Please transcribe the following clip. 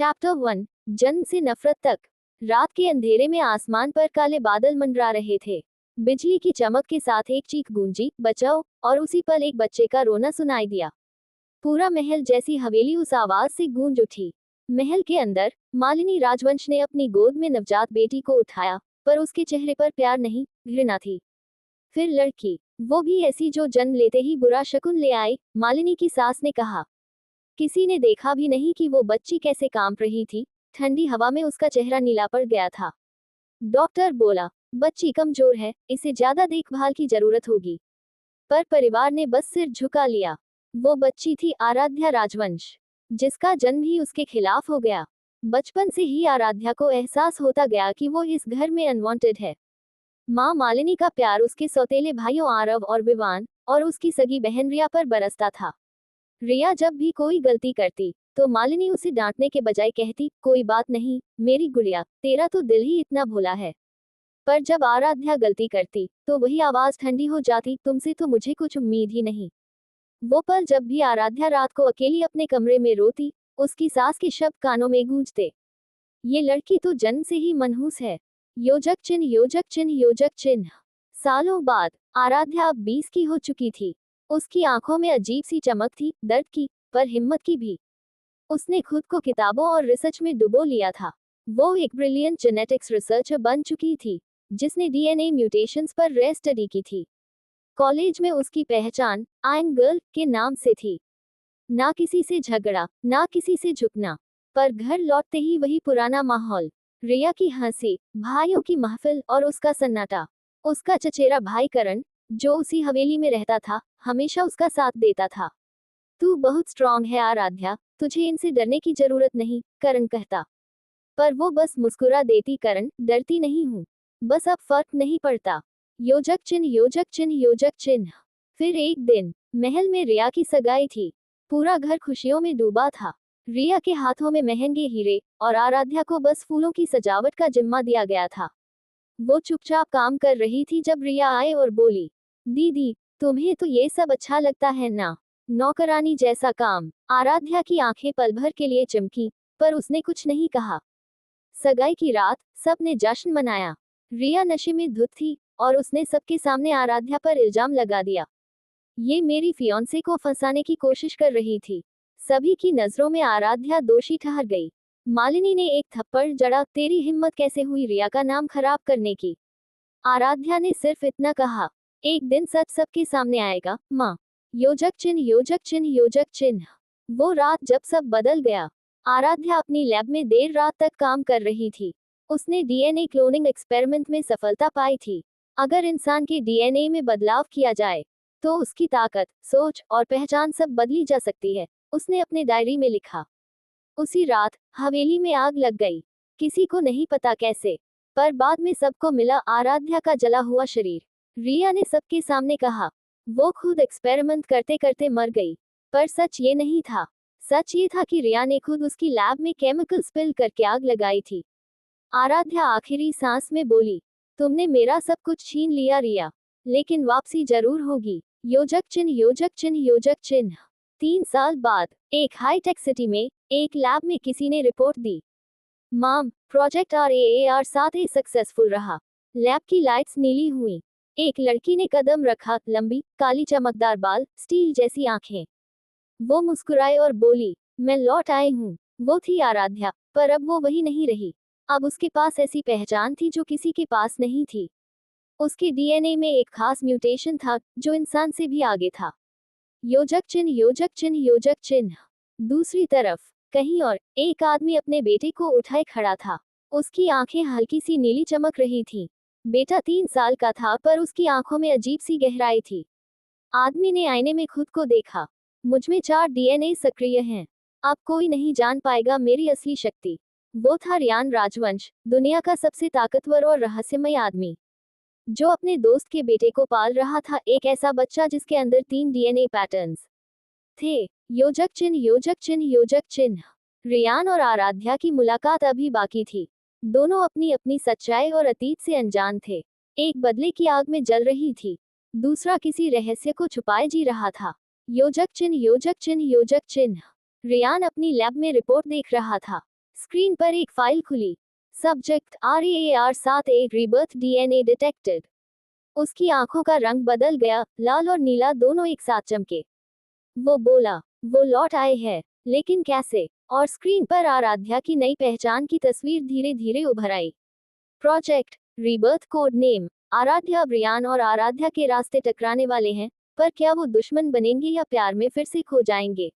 Chapter 1, जन्म से नफरत तक। रात के अंधेरे में आसमान पर काले बादल मंडरा रहे थे। बिजली की चमक के साथ एक चीख गूंजी, बचाओ, और उसी पल एक बच्चे का रोना सुनाई दिया। पूरा महल जैसी हवेली उस आवाज से गूंज उठी। महल के अंदर मालिनी राजवंश ने अपनी गोद में नवजात बेटी को उठाया, पर उसके चेहरे पर प्यार नहीं, घृणा थी। फिर लड़की, वो भी ऐसी जो जन्म लेते ही बुरा शकुन ले आए, मालिनी की सास ने कहा। किसी ने देखा भी नहीं कि वो बच्ची कैसे कांप रही थी। ठंडी हवा में उसका चेहरा नीला पड़ गया था। डॉक्टर बोला, बच्ची कमजोर है, इसे ज्यादा देखभाल की जरूरत होगी। पर परिवार ने बस सिर झुका लिया। वो बच्ची थी आराध्या राजवंश, जिसका जन्म ही उसके खिलाफ हो गया। बचपन से ही आराध्या को एहसास होता गया कि वो इस घर में अनवांटेड है। माँ मालिनी का प्यार उसके सौतेले भाइयों आरव और विवान और उसकी सगी बहन रिया पर बरसता था। रिया जब भी कोई गलती करती तो मालिनी उसे डांटने के बजाय कहती, कोई बात नहीं मेरी गुड़िया, तेरा तो दिल ही इतना भोला है। पर जब आराध्या गलती करती तो वही आवाज ठंडी हो जाती, तुमसे तो मुझे कुछ उम्मीद ही नहीं। वो पल जब भी आराध्या रात को अकेली अपने कमरे में रोती, उसकी सास के शब्द कानों में गूंजते, ये लड़की तो जन्म से ही मनहूस है। योजक चिन्ह योजक चिन्ह योजक चिन्ह। सालों बाद आराध्या अब 20 की हो चुकी थी। उसकी आंखों में अजीब सी चमक थी, दर्द की, पर हिम्मत की भी। उसने खुद को किताबों और रिसर्च में डुबो लिया था। वो एक ब्रिलियंट जेनेटिक्स रिसर्चर बन चुकी थी, जिसने डीएनए म्यूटेशंस पर रेयर स्टडी की थी। कॉलेज में उसकी पहचान आयन गर्ल के नाम से थी। ना किसी से झगड़ा, ना किसी से झुकना, पर घर लौटते ही वही पुराना माहौल। रिया की हंसी, भाइयों की महफिल और उसका सन्नाटा। उसका चचेरा भाई करण, जो उसी हवेली में रहता था, हमेशा उसका साथ देता था। तू बहुत स्ट्रांग है आराध्या, तुझे इनसे डरने की जरूरत नहीं, करण कहता। पर वो बस मुस्कुरा देती, करण, डरती नहीं हूँ, बस अब फर्क नहीं पड़ता। योजक चिन्ह योजक चिन्ह योजक चिन्ह। फिर एक दिन महल में रिया की सगाई थी। पूरा घर खुशियों में डूबा था। रिया के हाथों में महंगे हीरे और आराध्या को बस फूलों की सजावट का जिम्मा दिया गया था। वो चुपचाप काम कर रही थी जब रिया आए और बोली, दीदी, तुम्हें तो ये सब अच्छा लगता है ना, नौकरानी जैसा काम। आराध्या की आंखें पल भर के लिए चमकी, पर उसने कुछ नहीं कहा। सगाई की रात सबने जश्न मनाया। रिया नशे में धुत थी और उसने सबके सामने आराध्या पर इल्जाम लगा दिया। ये मेरी फियांसे को फंसाने की कोशिश कर रही थी। सभी की नजरों में आराध्या दोषी ठहर गई। मालिनी ने एक थप्पड़ जड़ा, तेरी हिम्मत कैसे हुई रिया का नाम खराब करने की। आराध्या ने सिर्फ इतना कहा, एक दिन सच सबके सामने आएगा माँ। योजक चिन्ह योजक चिन्ह योजक चिन्ह। वो रात जब सब बदल गया। आराध्या अपनी लैब में देर रात तक काम कर रही थी। उसने डीएनए क्लोनिंग एक्सपेरिमेंट में सफलता पाई थी। अगर इंसान के डीएनए में बदलाव किया जाए तो उसकी ताकत, सोच और पहचान सब बदली जा सकती है, उसने अपने डायरी में लिखा। उसी रात हवेली में आग लग गई। किसी को नहीं पता कैसे, पर बाद में सबको मिला आराध्या का जला हुआ शरीर। रिया ने सबके सामने कहा, वो खुद एक्सपेरिमेंट करते करते मर गई। पर सच ये नहीं था। सच ये था कि रिया ने खुद उसकी लैब में केमिकल स्पिल करके आग लगाई थी। आराध्या आखिरी सांस में बोली, तुमने मेरा सब कुछ छीन लिया रिया, लेकिन वापसी जरूर होगी। योजक चिन्ह योजक चिन्ह योजक चिन्ह। 3 साल बाद एक हाईटेक सिटी में एक लैब में किसी ने रिपोर्ट दी, माम, प्रोजेक्ट RAAR-7A सक्सेसफुल रहा। लैब की लाइट्स नीली हुई। एक लड़की ने कदम रखा, लंबी काली चमकदार बाल, स्टील जैसी आंखें। वो मुस्कुराई और बोली, मैं लौट आई हूँ। वो थी आराध्या, पर अब वो वही नहीं रही। अब उसके पास ऐसी पहचान थी जो किसी के पास नहीं थी। उसके डीएनए में एक खास म्यूटेशन था जो इंसान से भी आगे था। योजक चिन्ह योजक चिन्ह योजक चिन्ह। दूसरी तरफ कहीं और एक आदमी अपने बेटे को उठाए खड़ा था। उसकी आंखें हल्की सी नीली चमक रही थीं। बेटा 3 साल का था, पर उसकी आंखों में अजीब सी गहराई थी। आदमी ने आईने में खुद को देखा, मुझमें 4 डीएनए सक्रिय हैं। अब कोई नहीं जान पाएगा मेरी असली शक्ति। वो था रियान राजवंश, दुनिया का सबसे ताकतवर और रहस्यमय आदमी, जो अपने दोस्त के बेटे को पाल रहा था, एक ऐसा बच्चा जिसके अंदर 3 डीएनए पैटर्न्स थे। योजक चिन्ह योजक चिन्ह योजक चिन्ह। रियान और आराध्या की मुलाकात अभी बाकी थी। दोनों अपनी अपनी सच्चाई और अतीत से अनजान थे। एक बदले की आग में जल रही थी, दूसरा किसी रहस्य को छुपाए जी रहा था। योजक चिन्ह योजक चिन्ह योजक चिन्ह। रियान अपनी लैब में रिपोर्ट देख रहा था। स्क्रीन पर एक फाइल खुली। Subject RAAR-7A rebirth DNA detected. उसकी आंखों का रंग बदल गया, लाल और नीला दोनों एक साथ चमके। वो बोला, वो लौट आए हैं, लेकिन कैसे? और स्क्रीन पर आराध्या की नई पहचान की तस्वीर धीरे धीरे उभर आई। Project rebirth code name Aaradhya. Brian और आराध्या के रास्ते टकराने वाले हैं, पर क्या वो दुश्मन बनेंगे या प्यार में फिर से खो जाएंगे?